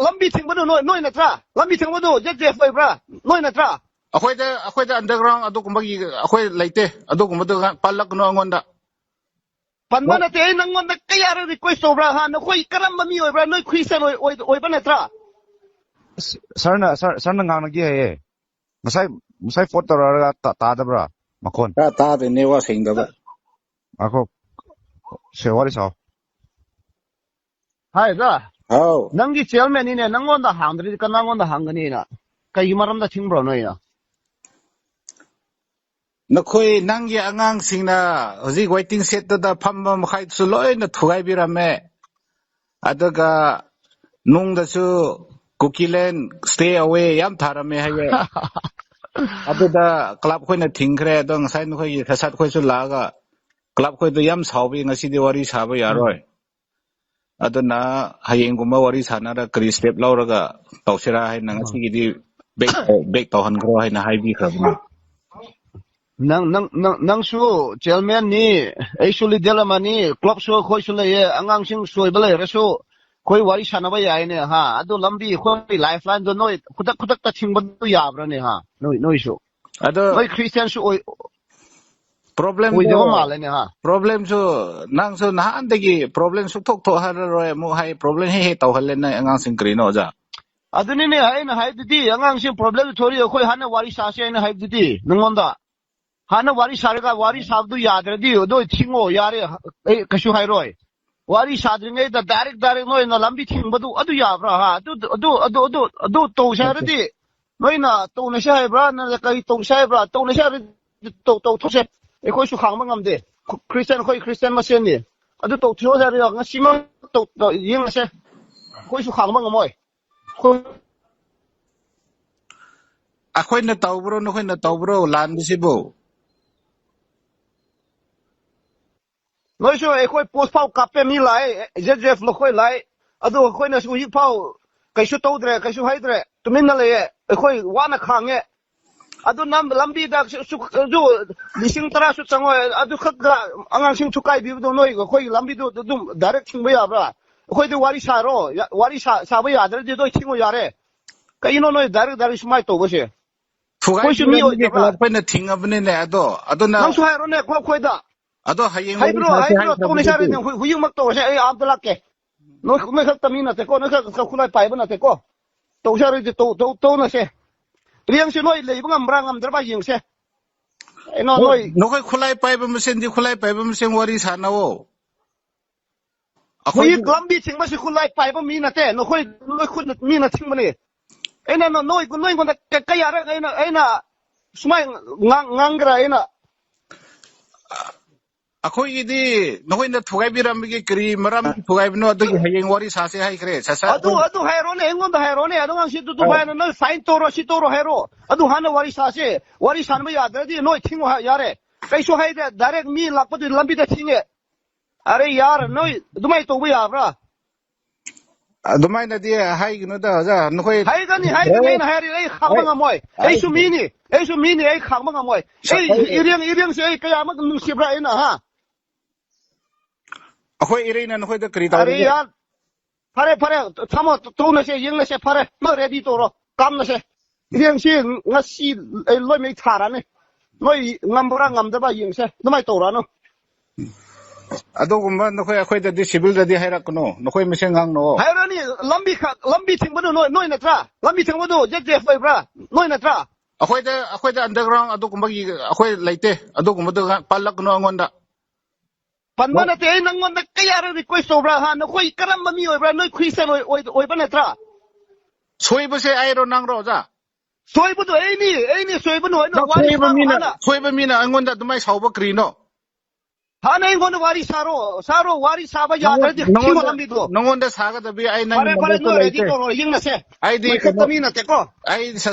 lambi thingba noi na tra lambi thingba do je foi bra noi na tra akhoi da underground adu kumbagi akhoi laite adu kumadu palak no angonda panmana te nangonda kayara request obra ha na khoi karamba mi oi bra noi christian oi ba na tra sarna ngang gi he musai photo ra ta da bra makon ta de newa sing da ba ako sewari sao hai da hau nangi chairman ni ne nangonda hangdri ka nangonda hangani na kai maramda thingbro noi na nakhoi nanggi angang singna hoji waiting set da phamba makhai su loina thugai birame adaga nungda su kukilen stay away yam tharame haye aduda club khoina thingkhre dong sai nukhoi thasat khoi su laga club khoi do yam saubi ngasi di wari saba yaroi aduna hayenguma wari sanara kri step lauraga tawsira hai ngasi gi di back tawhan khro hai na hai bi khrabna nang su chairman ni actually delamani club so khoi su le angang sing soi bale raso khoi wari sanaba yai ne ha adu lambi khoi lifeline do noi kudak ta thingba du yabra ne ha noi su ado noi christian su oi problem oi de ma le ne ha problem su nang su na andegi problem su thok tho har roi mu hai problem he taw hal le na angang sing kri no ja aduni ne hai na hai di angang sing problem thori khoi hana wari sa se ne hai di nongonda hana wari sarga wari sabdu yadra di do thingo yare kashu hai roi wari sadringe da direct no na lambi thingbadu adu yabra ha adu to share di noi na to na shai bra na kai to shai bra to na shai to those e khoi su khang mangam de christian ma sen ni adu to thio share ya ngasi ma to ying se khoi su khang mangam moi akhoi na tawbro no khoi na tawbro lan bisibo noi so e khoi post pau kape mi lai jef lo khoi lai adu khoi na su hi pau kai su to dre kai su hai dre tumin na le e khoi wa na khange adu nam lambi da su ju lising tara su chango adu khak ga angang sing chukai bi do noi khoi lambi do dum direct thing ba ya bra khoi de wari sa ba ya dre de do thing ya re kai no noi direct smai to bo se khoi su mi oi da pa na thing abne ne ado na nang su hai ro ne khoi da ado hayeng hai bro to ne share ne huyung mak to se ai abdullah ke no khak tamina te ko no khak khulai pai ba na te ko to share de to na se riang se noi lei bangam brangam dra ba ying se no khoi khulai pai ba mesen di khulai pai ba mesen wari sanawo akhoi lambi thing ba se khulai pai ba mi na te no khoi khut mi na thing ba ni ena no noi ko da ka ya ra ena sumai ngangra ena akhoi di nohoi na thugai biram gi kri maram thugai bino adu hayeng wari sa se hai kre sa adu hairo ne engon da hairo ne adu ang si tu bai na fine toro si toro hairo adu hana wari sa se wari san ba ya da di noi thingo ya re kai so hai da direct mi lakpa du lambi da thinge are yar noi dumai to ba ya bra dumai na di hai gno da ja nohoi hai ga ni na hai ri khang ma moi ai su mi ni ai khang ma moi ai iriang se ai kaya ma nu si bra ina ha akhoi ireina nohoi da kri ta are yar pare thamo to na se ying na se pare ma ready to ro kam na se iriang si ngasi loi mai thara ne loi ngambra ngam da ba ying se dumai to ra no ado gumba nohoi akhoi da di civil da di hairak no nohoi mesen ngang no hairani lambi thing ba noi na tra lambi thing ba do je foi bra noi na tra akhoi da underground ado gumba gi akhoi laite ado gumba da palak no angonda panmana te nangonda kayara request obra ha na khoi karamba mi oi bra noi christian oi ba na tra soi ba se ai ro nang ro ja soi bu do ai ni soi bu no wari soi ba mi na angonda dumai sauba kri no ha na ingon wari saro wari saba ya da di thimo lambi do nongonda saga da bi ai nang pare no ready to ro ying na se ai di ka tamina te ko ai sa